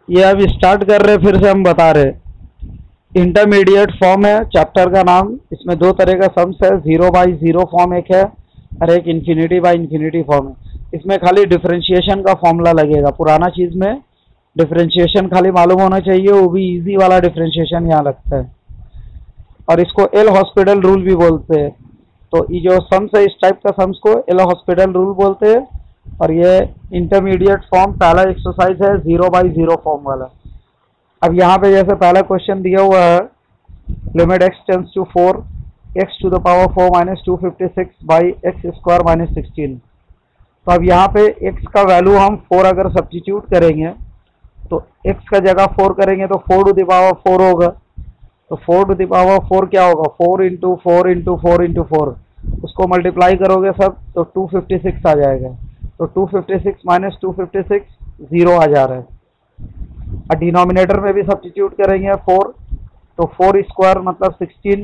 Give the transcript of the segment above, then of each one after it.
ये अब स्टार्ट कर रहे, फिर से हम बता रहे। इंटरमीडिएट फॉर्म है चैप्टर का नाम। इसमें दो तरह का सम्स है, 0/0 फॉर्म एक है और एक इन्फिनिटी बाई इन्फिनिटी फॉर्म है। इसमें खाली डिफरेंशिएशन का फॉर्मूला लगेगा। पुराना चीज में डिफरेंशिएशन खाली मालूम होना चाहिए, वो भी इजी वाला डिफरेंशिएशन यहाँ लगता है। और इसको एल हॉस्पिटल रूल भी बोलते हैं। तो ये जो सम्स है, इस टाइप का सम्स को एल हॉस्पिटल रूल बोलते हैं। और ये इंटरमीडिएट फॉर्म पहला एक्सरसाइज है 0/0 फॉर्म वाला। अब यहाँ पे जैसे पहला क्वेश्चन दिया हुआ है, limit x tends to 4 x to the power 4 minus 256 by x square minus 16। तो अब यहाँ पे x का वैल्यू हम 4 अगर सब्स्टिट्यूट करेंगे तो x का जगह 4 करेंगे तो 4 टू द पावर 4 होगा। तो 4 टू द पावर 4 क्या होगा, 4 इंटू 4 इंटू 4 इंटू 4, उसको मल्टीप्लाई करोगे सब तो 256 आ जाएगा। तो 256 माइनस 256 0 आ जा रहा है। और डिनोमिनेटर में भी सब्स्टिट्यूट करेंगे 4, तो 4 स्क्वायर मतलब 16,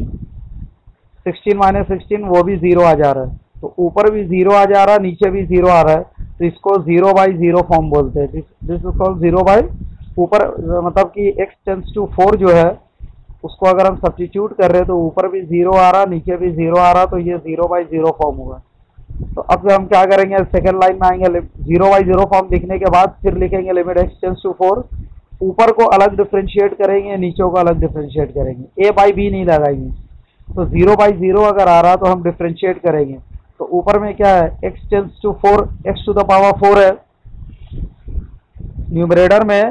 16 माइनस 16 वो भी 0 आ जा रहा है। तो ऊपर भी 0 आ जा रहा है, नीचे भी 0 आ रहा है, तो इसको 0/0 फॉर्म बोलते हैं। दिस इज कॉल्ड 0 बाई, ऊपर मतलब कि x टेंड्स टू 4 जो है उसको अगर हम सब्स्टिट्यूट कर रहे हैं तो ऊपर भी 0 आ रहा, नीचे भी 0 आ रहा, तो ये 0/0 फॉर्म हुआ। तो अब हम क्या करेंगे, सेकंड लाइन में आएंगे। 0/0 फॉर्म लिखने के बाद फिर लिखेंगे लिमिट x टेंड्स टू 4। ऊपर को अलग डिफरेंशिएट करेंगे, नीचे को अलग डिफरेंशिएट करेंगे, a बाई बी नहीं लगाएंगे। तो 0/0 अगर आ रहा तो हम डिफरेंशिएट करेंगे। तो ऊपर में क्या है, x tends to 4 x to the power 4 है। न्यूमरेटर में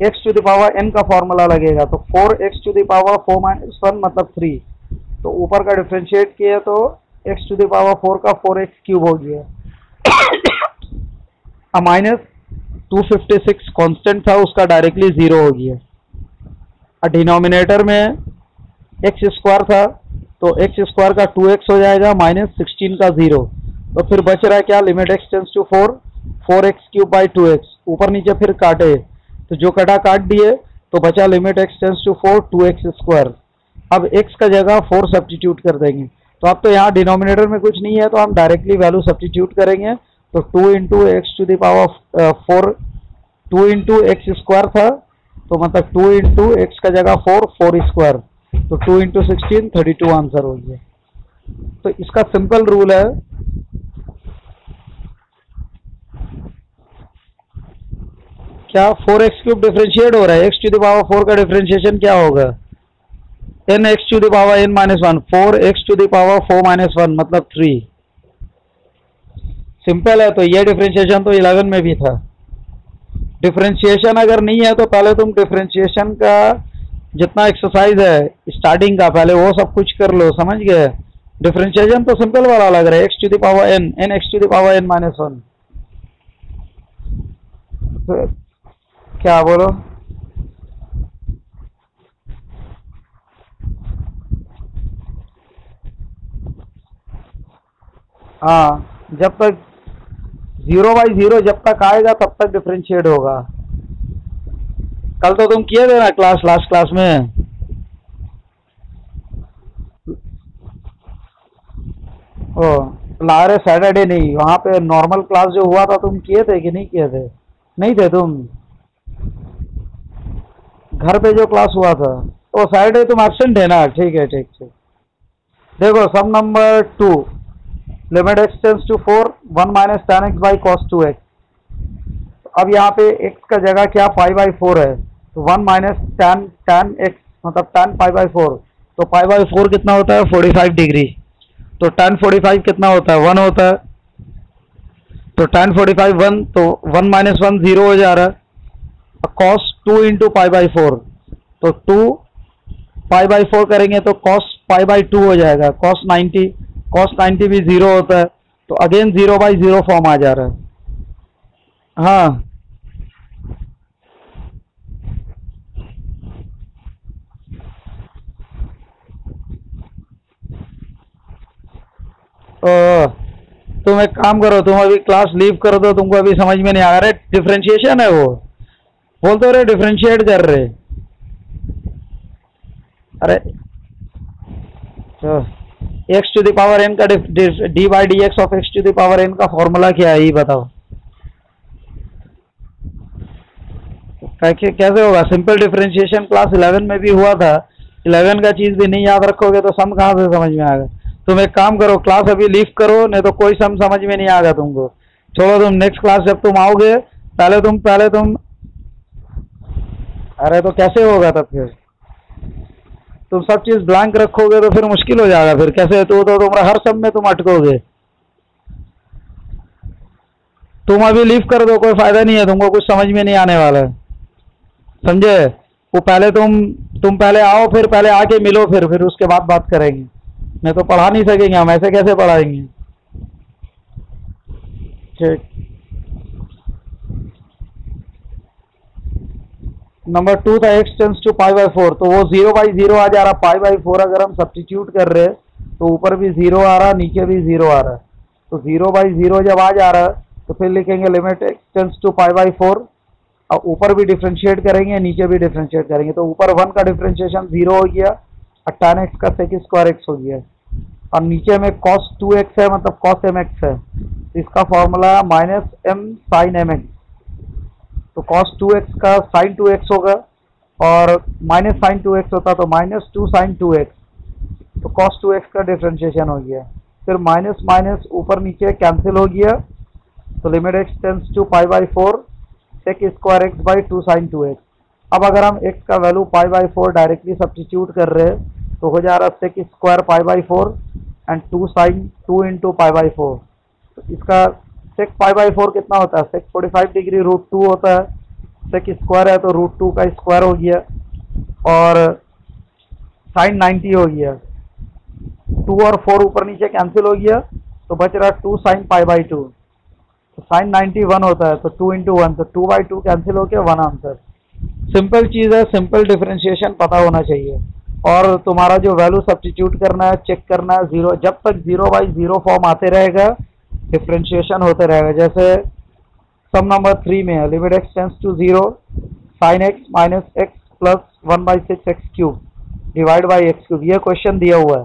x to the power n का फॉर्मूला लगेगा। तो 4x to the power 4 minus 1 मतलब 3। तो ऊपर का डिफरेंशिएट किया तो x टू द पावर 4 का 4x क्यूब हो गया। माइनस 256 कांस्टेंट था, उसका डायरेक्टली 0 हो गया। डिनोमिनेटर में x स्क्वायर था तो x स्क्वायर का 2x हो जाएगा माइनस 16 का 0। तो फिर बच रहा है क्या, limit x tends to 4, 4x cube by 2x। ऊपर नीचे फिर काटे तो जो कटा काट दिए, तो बचा limit x tends to 4 2x square. अब x का जगह 4 सब्स्टिट्यूट कर देंगे। तो अब तो यहाँ डिनोमिनेटर में कुछ नहीं है, तो हम डायरेक्टली वैल्यू सब्स्टिट्यूट करेंगे। तो 2 into x to the power 4, 2 into x square था, तो मतलब 2 इंटू एक्स का जगह 4, 4 स्क्वायर, तो 2 इंटू 16 32 आंसर हो गया। तो इसका सिंपल रूल है, क्या 4x क्यूब डिफरेंशिएट हो रहा है, x टू द पावर 4 का डिफरेंशिएशन क्या होगा, n x to the power n minus 1, 4x to the power 4 minus 1 मतलब 3। सिंपल है। तो ये डिफरेंशिएशन तो 11 में भी था। डिफरेंशिएशन अगर नहीं है तो पहले तुम डिफरेंशिएशन का जितना एक्सरसाइज है स्टार्टिंग का, पहले वो सब कुछ कर लो, समझ गए। डिफरेंशिएशन तो सिंपल वाला लग रहा है, x to the power n, n x to the power n minus 1। तो क्या बोलो, हाँ, जब तक 0/0 जब तक आएगा तब तक डिफरेंशिएट होगा। कल तो तुम किए थे ना क्लास, लास्ट क्लास में। ओ लारे सैटरडे नहीं, वहाँ पे नॉर्मल क्लास जो हुआ था तुम किए थे कि नहीं किए थे, नहीं थे तुम, घर पे जो क्लास हुआ था। तो सैटरडे तुम एब्सेंट है ना, ठीक है ठीक ठीक। देखो sum number 2, limit x tends to 4 1 minus tan x by cos 2x। अब यहाँ पे x का जगह क्या, π/4 है, तो 1 माइनस tan x मतलब tan π/4। तो π/4 कितना होता है, 45 डिग्री। तो tan 45 कितना होता है, 1 होता है। तो tan 45 1, तो 1 माइनस 1 0 हो जा रहा है। कॉस 2 इंटू π/4, तो 2 π/4 करेंगे तो कॉस π/2 हो जाएगा, कॉस 90, कॉस 90 भी 0 होता है। तो अगेन 0/0 फॉर्म आ जा रहा है। हाँ तो तुम एक काम करो, तुम अभी क्लास लीव कर दो, तुमको अभी समझ में नहीं आ रहा है। डिफरेंशिएशन है वो, बोल तो रहे डिफरेंशिएट कर रहे। अरे तो x to the power n का d by d x of x to the power n का फॉर्मूला क्या है ये बताओ। कैसे होगा? सिंपल डिफरेंशिएशन क्लास 11 में भी हुआ था। 11 का चीज भी नहीं याद रखोगे तो सम कहाँ से समझ में आएगा? तुम एक काम करो, क्लास अभी लीव करो, नहीं तो कोई सम समझ में नहीं आएगा तुमको। छोड़ो, तुम नेक्स्ट क्लास जब तुम आओगे पहले तुम अरे तो कैसे होगा तब? फिर तुम सब चीज ब्लैंक रखोगे तो फिर मुश्किल हो जाएगा। फिर कैसे? तो तुम्हारा हर सम में तुम अटकोगे। तुम अभी लीव कर दो, कोई फायदा नहीं है, तुमको कुछ समझ में नहीं आने वाला है, समझे? वो पहले तुम पहले आओ, फिर पहले आके मिलो, फिर उसके बाद बात करेंगे। नहीं तो पढ़ा नहीं सकेंगे हम, ऐसे कैसे पढ़ाएंगे? ठीक। नंबर 2 था x टेंस टू π/4, तो वो 0/0 आ जा रहा। π/4 अगर हम सब्स्टिट्यूट कर रहे तो ऊपर भी 0 आ रहा, नीचे भी 0 आ रहा। तो 0/0 जब आ जा रहा तो फिर लिखेंगे लिमिट x टेंस टू π/4, और ऊपर भी डिफ्रेंशिएट करेंगे, नीचे भी डिफ्रेंशिएट करेंगे। तो ऊपर 1 का डिफ्रेंशिएशन 0 हो गया और tan x का sec² x हो गया, और नीचे में cos 2x है, मतलब cos mx है। इसका फॉर्मूला -m sin mx, तो cos 2x का sin 2x होगा, और माइनस sin 2x होता तो -2 sin 2x, तो cos 2x का डिफ्रेंशिएशन हो गया। फिर माइनस माइनस ऊपर नीचे कैंसिल हो गया, तो limit x tends to π/4 sec² x 2 sin 2x। अब अगर हम x का वैल्यू π/4 डायरेक्टली सब्स्टिट्यूट कर रहे हैं तो हो जा रहा sec² π/4 एंड 2 sin 2 इंटू π/4। तो इसका sec π/4 कितना होता है? sec 45 डिग्री √2 होता है। sec² है तो √2 का स्क्वायर हो गया, और sin 90 हो गया। 2 और 4 ऊपर नीचे कैंसिल हो गया, तो बच रहा 2 sin π/2। तो sin 90 1 होता है, तो 2 इंटू 1, तो 2/2 कैंसिल हो गया, 1 आंसर। सिंपल चीज है, सिंपल डिफरेंशिएशन पता होना चाहिए। और तुम्हारा जो वैल्यू सब्स्टिट्यूट करना है, चेक करना है, 0 जब तक 0/0 फॉर्म आते रहेगा डिफरेंशिएशन होते रहेगा। जैसे सम नंबर 3 में है, limit x tends to 0 sin x minus x plus 1/6 x³ divide by x³। ये क्वेश्चन दिया हुआ है,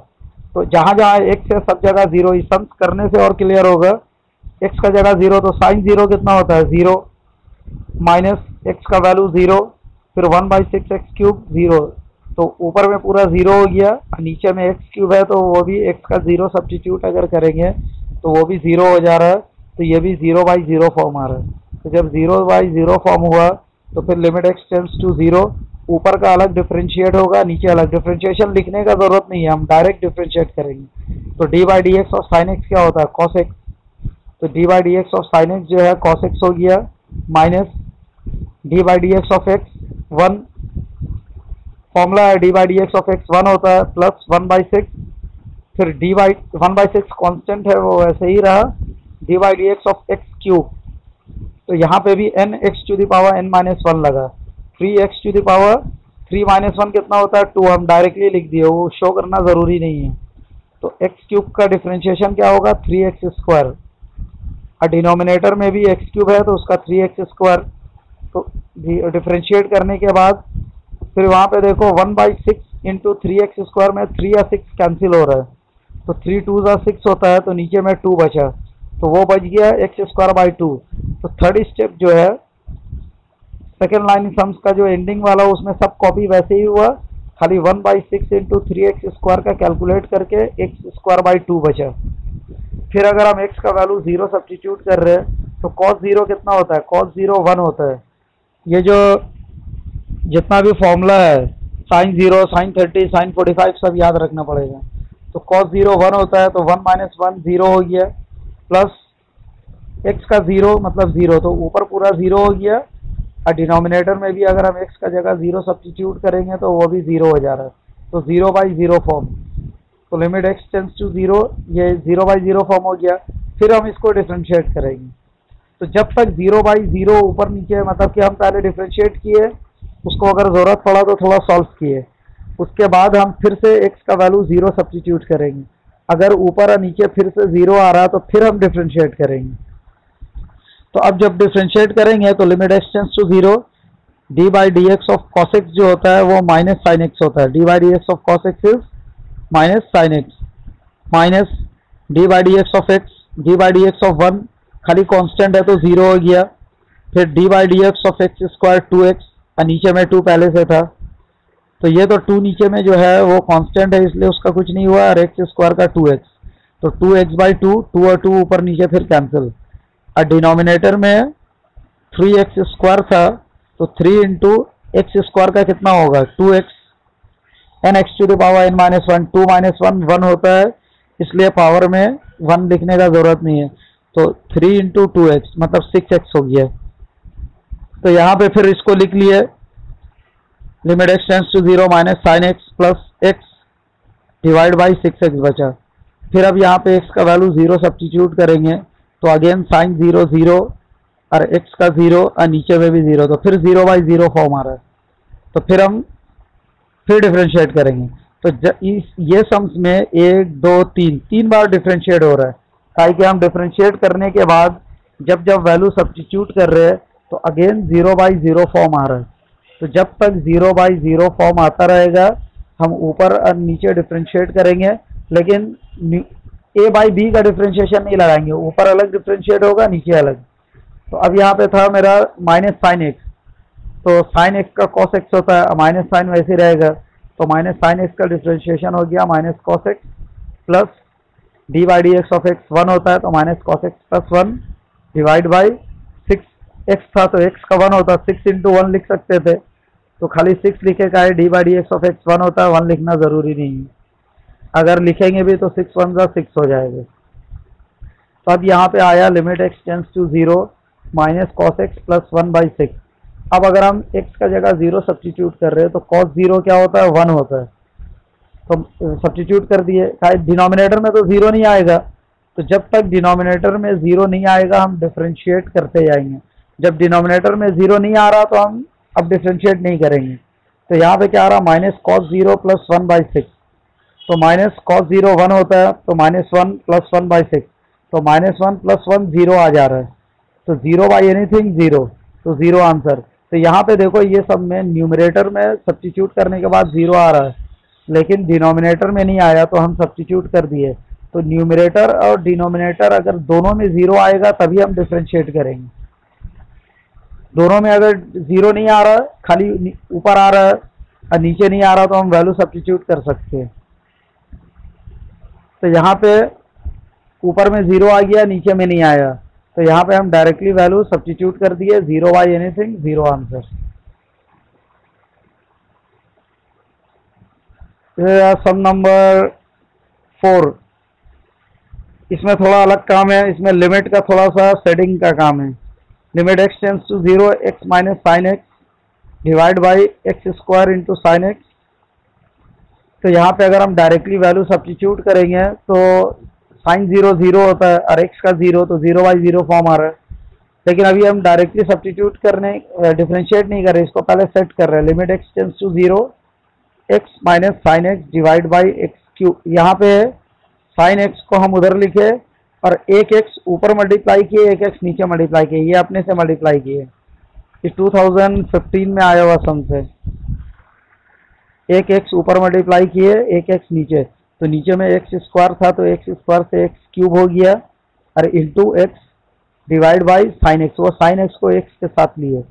तो जहां जहां x है सब जगह 0। इस सम करने से और क्लियर होगा। x का जगह 0, तो sin 0 कितना होता है? 0 माइनस x का वैल्यू 0, फिर 1/6 x³ 0, तो ऊपर में पूरा 0 हो गया, नीचे में x³ है तो वो भी x का 0 सब्स्टिट्यूट अगर करेंगे तो वो भी 0 हो जा रहा है। तो ये भी 0/0 फॉर्म आ रहा है। तो जब 0/0 फॉर्म हुआ तो फिर लिमिट x टेंस टू 0, ऊपर का अलग डिफरेंशिएट होगा, नीचे अलग। डिफरेंशिएशन लिखने का जरूरत नहीं है, हम डायरेक्ट डिफरेंशिएट करेंगे। तो d/dx ऑफ sin x क्या होता है? cos x। तो d/dx ऑफ sin x जो है cos x हो गया, minus d/dx of x 1, formula है d/dx ऑफ x 1 होता है, प्लस 1/6, फिर 1/6 कांस्टेंट है वो वैसे ही रहा, d/dx ऑफ x³। तो यहाँ पे भी n(x⁻n−1) लगा, 3(x⁻3−1) कितना होता है? 2। हम डायरेक्टली लिख दिए, वो शो करना जरूरी नहीं है। तो x³ का डिफरेंशिएशन क्या होगा? 3x², और डिनोमिनेटर में भी x³ है तो उसका 3x²। तो डिफरेंशिएट करने के बाद फिर वहाँ पे देखो 1/6 इंटू 3x² में 3 या 6 कैंसिल हो रहा है, तो 3 2 6 होता है, तो नीचे में 2 बचा, तो वो बच गया x²/2। तो थर्ड स्टेप जो है सेकेंड लाइन सम्स का जो एंडिंग वाला उसमें सब कॉपी वैसे ही हुआ, खाली 1/6 इंटू 3x² का कैलकुलेट करके x²/2 बचा। फिर अगर हम x का वैल्यू 0 सब्स्टिट्यूट कर रहे हैं तो cos 0 कितना होता है? cos 0 1 होता है। ये जो जितना भी फॉर्मूला है sin 0, sin 30, sin 45 सब याद रखना पड़ेगा। तो cos 0 1 होता है, तो 1 - 1 0 हो गया, प्लस x का 0 मतलब 0, तो ऊपर पूरा 0 हो गया, और डिनोमिनेटर में भी अगर हम x का जगह 0 सब्स्टिट्यूट करेंगे तो वो भी 0 हो जा रहा है, तो 0/0 फॉर्म। तो लिमिट x टेंस टू 0, ये 0/0 फॉर्म हो गया। फिर हम इसको डिफरेंशिएट करेंगे, तो जब तक 0/0 ऊपर नीचे, मतलब कि हम पहले डिफरेंशिएट किए, उसको अगर ज़रूरत पड़ा तो थोड़ा सॉल्व किए, उसके बाद हम फिर से x का वैल्यू 0 सब्स्टिट्यूट करेंगे। अगर ऊपर और नीचे फिर से 0 आ रहा तो फिर हम डिफरेंशिएट करेंगे। तो अब जब डिफरेंशिएट करेंगे तो limit x tends to 0, d/dx of cos x जो होता है वो माइनस sin x होता है। d/dx of cos x is minus sin x, minus d/dx of x, d/dx of 1 खाली कांस्टेंट है तो 0 हो गया, फिर d/dx ऑफ x² 2x और नीचे में 2 पहले से था, तो ये तो 2 नीचे में जो है वो कांस्टेंट है, इसलिए उसका कुछ नहीं हुआ। और एक्स स्क्वायर का 2x, तो 2x/2, 2 और 2 ऊपर नीचे फिर कैंसिल। और डिनोमिनेटर में 3x स्क्वायर था, तो 3 इंटू एक्स स्क्वायर का कितना होगा 2x, n(x⁻n−1), 2 - 1 1 होता है, इसलिए पावर में 1 लिखने का जरूरत नहीं है। तो 3 इंटू 2x मतलब 6x हो गया। तो यहाँ पे फिर इसको लिख लिए, limit x tends to 0 minus sine x plus x divide by 6x बचा। फिर अब यहाँ पे x का वैल्यू 0 सब्स्टिट्यूट करेंगे, तो अगेन साइन 0 0 और x का 0 और नीचे में भी 0, तो फिर 0/0 फॉर्म आ रहा है। तो फिर हम फिर डिफरेंशिएट करेंगे, तो ये सम्स में 1 2 3 बार डिफरेंशिएट हो रहा है, ताकि हम डिफरेंशिएट करने के बाद जब जब वैल्यू सब्स्टिट्यूट कर रहे हैं तो अगेन 0/0 फॉर्म आ रहा है। तो जब तक 0/0 फॉर्म आता रहेगा हम ऊपर और नीचे डिफरेंशिएट करेंगे, लेकिन a/b का डिफरेंशिएशन नहीं लगाएंगे, ऊपर अलग डिफरेंशिएट होगा नीचे अलग। तो अब यहाँ पे था मेरा माइनस साइन एक्स, तो साइन एक्स का कॉस एक्स होता है, माइनस साइन वैसे रहेगा, तो माइनस साइन एक्स का डिफरेंशिएशन हो गया minus cos x plus d/dx of x 1 होता है, तो minus cos x plus 1 divide by 6x था, तो x का 1 होता है, 6 इंटू 1 लिख सकते थे, तो खाली 6 लिखे का है, d/dx ऑफ एक्स 1 होता है, 1 लिखना जरूरी नहीं है। अगर लिखेंगे भी तो 6 1 का 6 हो जाएगा। तो अब यहाँ पे आया limit x tends to 0 minus cos x plus 1/6। अब अगर हम x का जगह 0 सब्स्टिट्यूट कर रहे हैं, तो कॉस 0 क्या होता है 1 होता है, तो सब्स्टिट्यूट कर दिए। डिनोमिनेटर में तो 0 नहीं आएगा, तो जब तक डिनोमिनेटर में 0 नहीं आएगा हम डिफरेंशिएट करते जाएंगे। जब डिनोमिनेटर में 0 नहीं आ रहा तो हम अब डिफरेंशिएट नहीं करेंगे। तो यहाँ पे क्या आ रहा, माइनस कॉस 0 प्लस 1/6, तो माइनस कॉस 0 1 होता है, तो -1 प्लस 1/6, तो -1 प्लस 1 0 आ जा रहा है, तो 0/एनीथिंग 0, तो 0 आंसर। तो यहाँ पे देखो ये सब में न्यूमरेटर में सब्स्टिट्यूट करने के बाद 0 आ रहा है, लेकिन डिनोमिनेटर में नहीं आया, तो हम सब्स्टिट्यूट कर दिए। तो न्यूमरेटर और डिनोमिनेटर अगर दोनों में 0 आएगा तभी हम डिफरेंशिएट करेंगे। दोनों में अगर 0 नहीं आ रहा, खाली ऊपर आ रहा है और नीचे नहीं आ रहा, तो हम वैल्यू सब्स्टिट्यूट कर सकते हैं। तो यहाँ पे ऊपर में 0 आ गया, नीचे में नहीं आया, तो यहाँ पे हम डायरेक्टली वैल्यू सब्स्टिट्यूट कर दिए, 0/एनीथिंग 0 आंसर। सम नंबर 4, इसमें थोड़ा अलग काम है, इसमें लिमिट का थोड़ा सा सेटिंग का काम है। Limit x tends to 0 x minus sine x divide by x square into sine x. तो यहाँ पे अगर हम डायरेक्टली वैल्यू सब्स्टिट्यूट करेंगे तो साइन 0 0 होता है और x का 0, तो 0/0 फॉर्म आ रहा है। लेकिन अभी हम डायरेक्टली सब्स्टिट्यूट करने डिफरेंशिएट नहीं कर रहे, इसको पहले सेट कर रहे हैं। Limit x tends to 0 x minus sine x divide by x cube. यहाँ पे साइन एक्स को हम उधर लिखे और एक x ऊपर मल्टीप्लाई किए, एक x नीचे मल्टीप्लाई किए, ये अपने से मल्टीप्लाई किए। ये 2015 में आया हुआ सम से, एक x ऊपर मल्टीप्लाई किए, एक x नीचे, तो नीचे में एक्स स्क्वायर था, तो एक्स स्क्वायर से एक्स क्यूब हो गया और into x divide by sine x, वो साइन एक्स को एक्स के साथ लिए,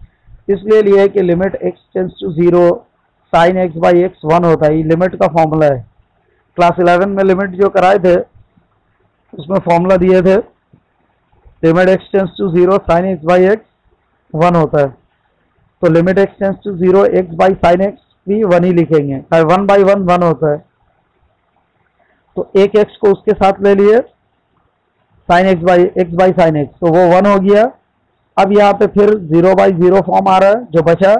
इसलिए लिए कि limit x tends to 0 sine x by x 1 होता है। ये लिमिट का फॉर्मूला है। क्लास 11 में लिमिट जो कराए थे उसमें फॉर्मूला दिए थे, limit x tends to 0 sine x by x 1 होता है, तो limit x tends to 0 x by sine x भी 1 ही लिखेंगे, 1/1 1 होता है, तो एक x को उसके साथ ले लिए, sign x by sine x, तो वो 1 हो गया। अब यहाँ पे फिर 0/0 फॉर्म आ रहा है, जो बचा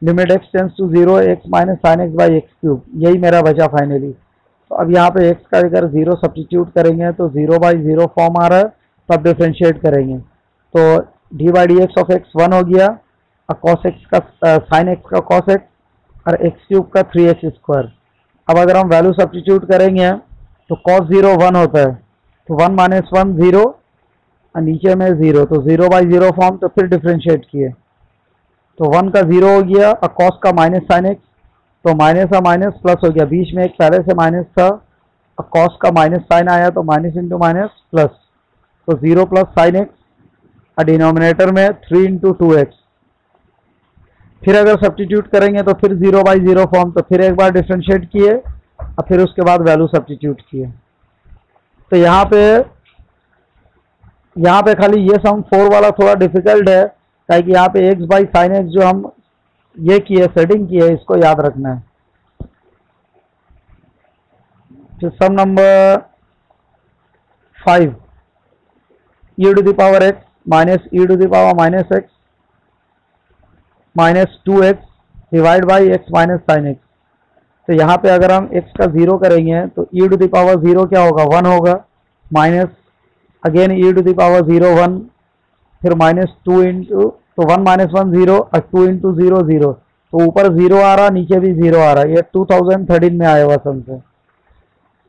limit x tends to 0 x minus sine x by x cube, यही मेरा बचा फाइनली। तो अब यहाँ पे x का अगर 0 सब्स्टिट्यूट करेंगे तो 0/0 फॉर्म आ रहा है, तब डिफरेंशिएट करेंगे, तो d/dx ऑफ x 1 हो गया और cos x का साइन एक्स का cos x और एक्स क्यूब का 3x स्क्वायर। अब अगर हम वैल्यू सब्स्टिट्यूट करेंगे तो cos 0 1 होता है, तो 1 माइनस 1 0 और नीचे में 0, तो 0/0 फॉर्म, तो फिर डिफरेंशिएट किए, तो 1 का 0 हो गया और cos का माइनस साइन एक्स, तो माइनस और माइनस प्लस हो गया, बीच में एक पहले से माइनस था और cos का माइनस साइन आया, तो माइनस इंटू माइनस प्लस, तो 0 प्लस साइन एक्स और डिनोमिनेटर में 3 इंटू 2x। फिर अगर सब्स्टिट्यूट करेंगे तो फिर 0/0 फॉर्म, तो फिर एक बार डिफ्रेंशिएट किए और फिर उसके बाद वैल्यू सब्स्टिट्यूट किए। तो यहाँ पे खाली ये सम 4 वाला थोड़ा डिफिकल्ट है, ताकि यहाँ पे x/sin x जो हम ये किए सेटिंग की है, इसको याद रखना है। फिर sum number 5, e to the power x minus e to the power minus x minus 2x divide by x minus sine x। तो यहाँ पे अगर हम x का 0 करेंगे तो e टू द पावर 0 क्या होगा, 1 होगा, minus again e to the power 0 1, फिर माइनस 2 इंटू, तो 1 माइनस 1 0 और 2 इंटू 0 0, तो ऊपर 0 आ रहा, नीचे भी 0 आ रहा। ये 2013 में आया हुआ सम से।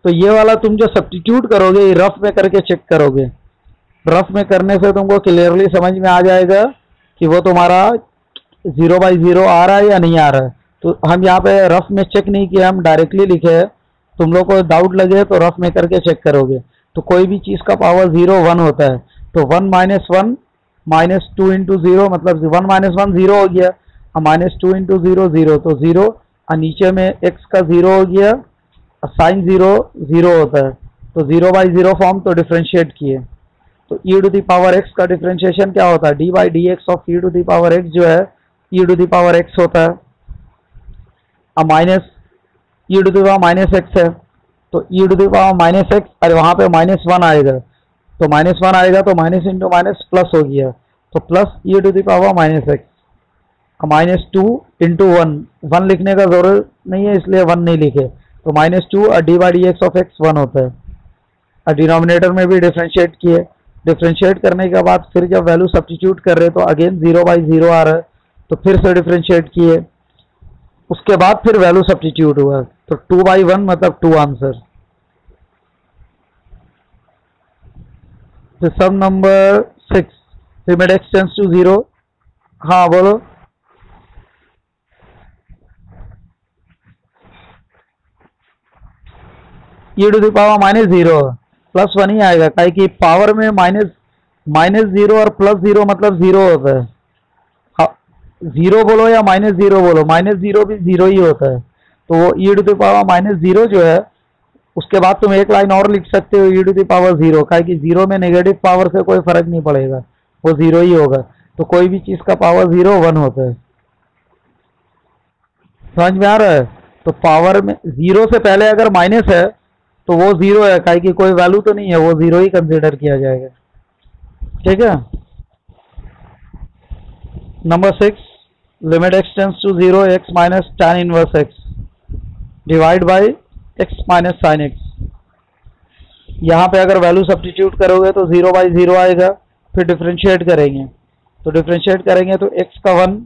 तो ये वाला तुम जो सब्स्टिट्यूट करोगे, ये रफ में करके चेक करोगे। रफ में करने से तुमको क्लियरली समझ में आ जाएगा कि वो तुम्हारा 0/0 आ रहा है या नहीं आ रहा है। तो हम यहाँ पे रफ में चेक नहीं किया, हम डायरेक्टली लिखे है। तुम लोग को डाउट लगे तो रफ में करके चेक करोगे। तो कोई भी चीज़ का पावर 0 1 होता है, तो 1 माइनस 1 माइनस 2 इंटू 0, मतलब 1 माइनस 1 0 हो गया, और माइनस 2 इंटू 0 0, तो 0, और नीचे में x का 0 हो गया, और साइन 0 0 होता है, तो 0/0 फॉर्म। तो डिफ्रेंशिएट किए तो e to the power x का डिफ्रेंशिएशन क्या होता है, d/dx of e to the power x जो है e to the power x होता है, और minus e to the power minus x है, तो e to the power minus x, और वहाँ पे माइनस 1 आएगा, तो माइनस 1 आएगा, तो माइनस इंटू माइनस प्लस हो गया, तो plus e to the power minus x, minus 2 into 1 लिखने का जरूरत नहीं है, इसलिए 1 नहीं लिखे, तो माइनस 2, और d/dx ऑफ x 1 होता है। और डिनोमिनेटर में भी डिफ्रेंशिएट किए। डिफ्रेंशिएट करने के बाद फिर जब वैल्यू सब्स्टिट्यूट कर रहे तो अगेन 0/0 आ रहा है, तो फिर से डिफ्रेंशिएट किए, उसके बाद फिर वैल्यू सब्स्टिट्यूट हुआ, तो 2/1 मतलब 2 आंसर। तो sum number 6, limit x tends to 0। हाँ बोलो। e to the power minus 0 plus 1 ही आएगा, काहे कि पावर में माइनस 0 और प्लस 0 मतलब 0 होता है। 0 बोलो या माइनस 0 बोलो, माइनस 0 भी 0 ही होता है। तो वो e to the power minus 0 जो है, उसके बाद तुम एक लाइन और लिख सकते हो e टू द पावर 0, काहे कि 0 में नेगेटिव पावर से कोई फर्क नहीं पड़ेगा, वो 0 ही होगा। तो कोई भी चीज का पावर 0 1 होता है। समझ में आ रहा है? तो पावर में 0 से पहले अगर माइनस है तो वो 0 है, काहे कि कोई वैल्यू तो नहीं है, वो 0 ही कंसीडर किया जाएगा। ठीक है। Number 6, limit x tends to 0 x minus tan inverse x divide by x minus sine x। यहाँ पे अगर वैल्यू सब्स्टिट्यूट करोगे तो 0/0 आएगा, फिर डिफ्रेंशिएट करेंगे, तो डिफ्रेंशिएट करेंगे तो x का 1,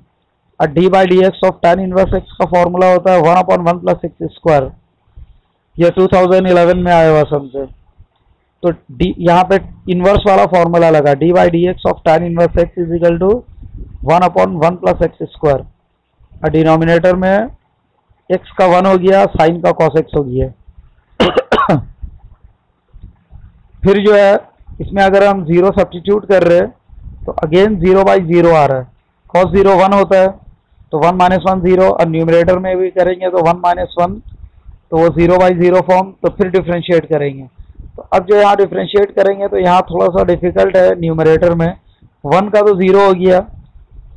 और d/dx of tan inverse x का फॉर्मूला होता है 1/1 प्लस x स्क्वायर। यह 2011 में आया हुआ सम से। तो d यहाँ पे इनवर्स वाला फॉर्मूला लगा, d/dx of tan inverse x is equal to 1/1 plus x square, और डिनोमिनेटर में x का 1 हो गया, साइन का cos x हो गया। फिर जो है इसमें अगर हम 0 सब्स्टिट्यूट कर रहे हैं तो अगेन 0/0 आ रहा है, cos 0 1 होता है, तो 1 माइनस 1 0, और न्यूमरेटर में भी करेंगे तो 1 माइनस 1, तो वो 0/0 फॉर्म। तो फिर डिफ्रेंशिएट करेंगे, तो अब जो यहाँ डिफ्रेंशिएट करेंगे तो यहाँ थोड़ा सा डिफिकल्ट है। न्यूमरेटर में 1 का तो 0 हो गया,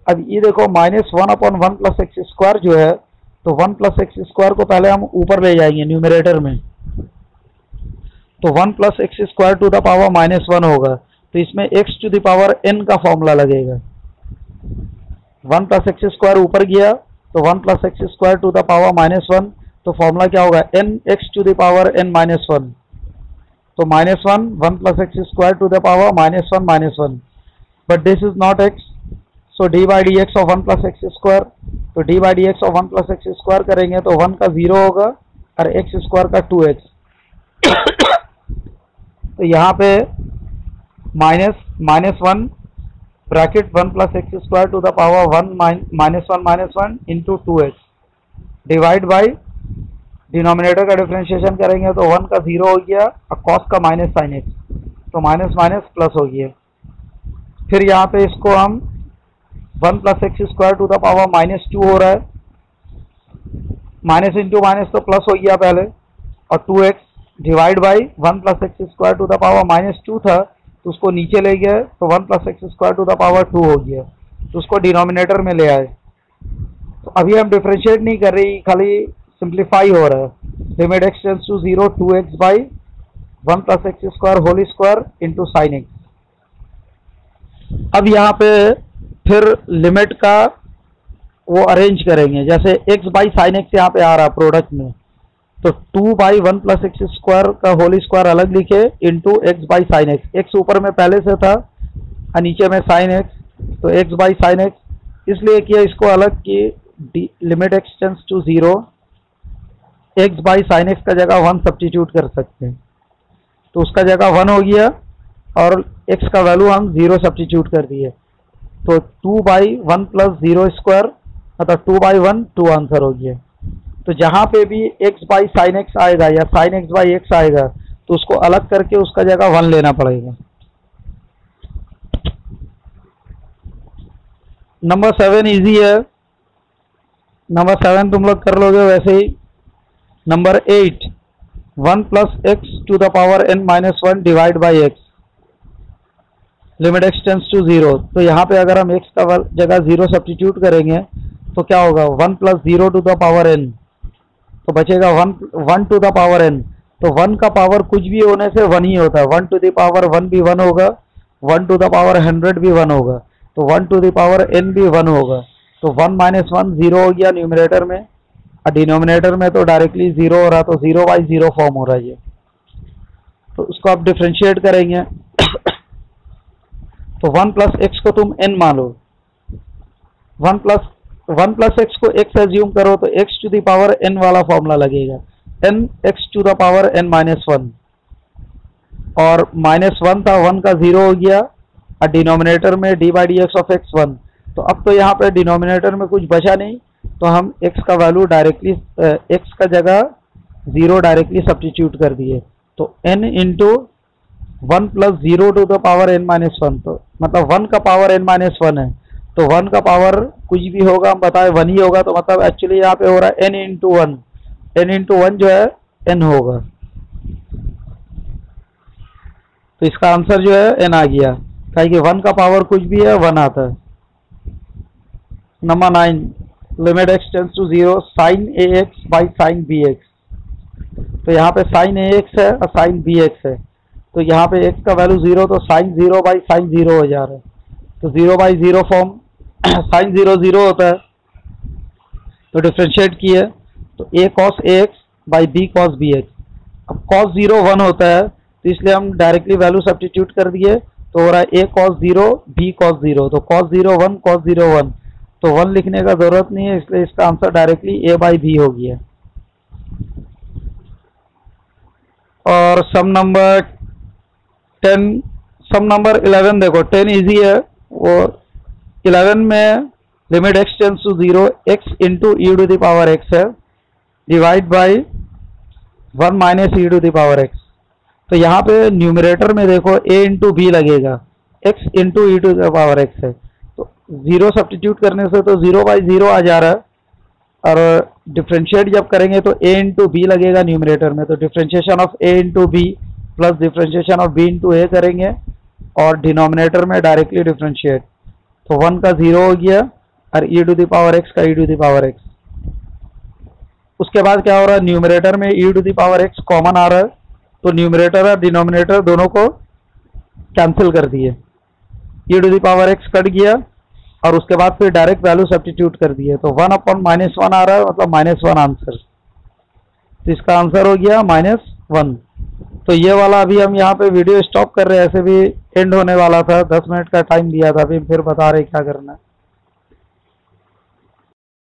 अब ये देखो माइनस 1/1 प्लस एक्स स्क्वायर जो है, तो 1 प्लस एक्स स्क्वायर को पहले हम ऊपर ले जाएंगे न्यूमरेटर में, तो 1 plus x square to the power minus 1 होगा, तो इसमें x to the power n का फॉर्मूला लगेगा। 1 प्लस एक्स स्क्वायर ऊपर गया, तो 1 plus x square to the power minus 1, तो फॉर्मूला क्या होगा, n x to the power n minus 1, तो minus 1 plus x square to the power minus 1, but this is not x, so d/dx of 1 plus x square, तो d/dx of 1 plus x square करेंगे तो 1 का 0 होगा, और x square का 2x। तो यहाँ पे minus 1 bracket 1 plus x square to the power 1 minus 1 into 2x divide by denominator का डिफ्रेंशिएशन करेंगे तो 1 का 0 हो गया, और cos का माइनस साइन x, तो माइनस माइनस प्लस हो गया। फिर यहाँ पे इसको हम 1 plus x square to the power -2 हो रहा है, माइनस इंटू माइनस तो प्लस हो गया पहले, और 2x divide by 1 plus x square to the power -2 था तो उसको नीचे ले गए तो 1 plus x square to the power 2 हो गया, तो उसको डिनोमिनेटर में ले आए। तो अभी हम डिफरेंशिएट नहीं कर रही, खाली सिंप्लीफाई हो रहा है। Limit x tends to 0 2x by 1 plus x square whole square into sine x. अब यहाँ पे फिर लिमिट का वो अरेंज करेंगे, जैसे x बाई साइन एक्स यहाँ पे आ रहा प्रोडक्ट में, तो 2 बाई 1 प्लस एक्स स्क्वायर का होल स्क्वायर अलग लिखे into x by sine x. X ऊपर में पहले से था और नीचे में साइन एक्स, तो एक्स बाई साइन एक्स इसलिए किया इसको अलग कि limit x tends to 0, x by sine x का जगह 1 सब्स्टिट्यूट कर सकते हैं, तो उसका जगह 1 हो गया और एक्स का वैल्यू हम 0 सब्स्टिट्यूट कर दिए, तो 2 बाई 1 प्लस 0 स्क्वायर मतलब 2 बाई 1 2 आंसर हो गया। तो जहाँ पे भी x बाई साइन एक्स आएगा या साइन एक्स बाई एक्स आएगा तो उसको अलग करके उसका जगह 1 लेना पड़ेगा। नंबर 7 इजी है, नंबर 7 तुम लोग कर लोगे वैसे ही। Number 8 1 plus x to the power n minus 1 divide by x, limit x tends to 0। तो यहाँ पे अगर हम x का जगह 0 सब्स्टिट्यूट करेंगे तो क्या होगा 1 plus 0 to the power n, तो बचेगा 1 टू द पावर n। तो 1 का पावर कुछ भी होने से 1 ही होता है, 1 टू द पावर 1 भी 1 होगा, 1 टू द पावर 100 भी 1 होगा, तो 1 टू द पावर n भी 1 होगा, तो 1 माइनस 1 0 हो गया न्यूमरेटर में, और डिनोमिनेटर में तो डायरेक्टली 0 हो रहा, तो 0 बाई 0 फॉर्म हो रहा है ये। तो उसको आप डिफ्रेंशिएट करेंगे तो 1 प्लस एक्स को तुम n मान लो, 1 प्लस एक्स को x एज्यूम करो तो x to the power n वाला फॉर्मूला लगेगा, n x to the power n minus 1, और -1 था 1 का 0 हो गया, और डिनोमिनेटर में d by d x of x 1। तो अब तो यहाँ पे डिनोमिनेटर में कुछ बचा नहीं, तो हम x का वैल्यू डायरेक्टली x का जगह 0 डायरेक्टली सब्स्टिट्यूट कर दिए, तो n into 1 plus 0 to the power n minus 1, तो मतलब 1 का पावर n माइनस 1 है, तो 1 का पावर कुछ भी होगा हम बताए 1 ही होगा, तो मतलब एक्चुअली यहाँ पे हो रहा है n इंटू 1, n इंटू 1 जो है n होगा, तो इसका आंसर जो है n आ गया, कि 1 का पावर कुछ भी है 1 आता है। Number 9 limit x tends to 0 sine A x by sine B x. तो यहाँ पे साइन ए एक्स है और साइन बी एक्स है, तो यहाँ पे x का वैल्यू 0, तो साइन 0 बाई साइन 0 हो जा रहा है, तो 0 बाई 0 फॉर्म साइन 0 0 होता है, तो डिफ्रेंशिएट किए तो a cos ax by b cos bx। अब cos 0 1 होता है, तो इसलिए हम डायरेक्टली वैल्यू सब्स्टिट्यूट कर दिए, तो हो रहा है a cos 0 b cos 0, तो cos 0 1 cos 0 1, तो 1 लिखने का जरूरत नहीं है, इसलिए इसका answer directly a by b हो गया। और सम नंबर 11 देखो, 10 इजी है, वो 11 में limit x tends to 0 x into e to the power x है divide by 1 minus e to the power x। तो यहाँ पे न्यूमरेटर में देखो a इंटू बी लगेगा, x into e to the power x है, तो 0 सब्स्टिट्यूट करने से तो 0 बाई 0 आ जा रहा है, और डिफ्रेंशिएट जब करेंगे तो a इंटू बी लगेगा न्यूमरेटर में, तो differentiation of a into B plus differentiation of b into a करेंगे, और डिनोमिनेटर में डायरेक्टली डिफ्रेंशिएट, तो 1 का 0 हो गया और e to the power x का e to the power x। उसके बाद क्या हो रहा है, न्यूमरेटर में e to the power x common आ रहा है, तो न्यूमरेटर और डिनोमिनेटर दोनों को कैंसिल कर दिए, e to the power x cut गया, और उसके बाद फिर डायरेक्ट वैल्यू सब्स्टिट्यूट कर दिए, तो 1 अपॉन -1 आ रहा है, मतलब -1 आंसर, तो इसका आंसर हो गया -1। तो ये वाला अभी हम यहाँ पे वीडियो स्टॉप कर रहे हैं, ऐसे भी एंड होने वाला था, 10 मिनट का टाइम दिया था, अभी फिर बता रहे क्या करना है।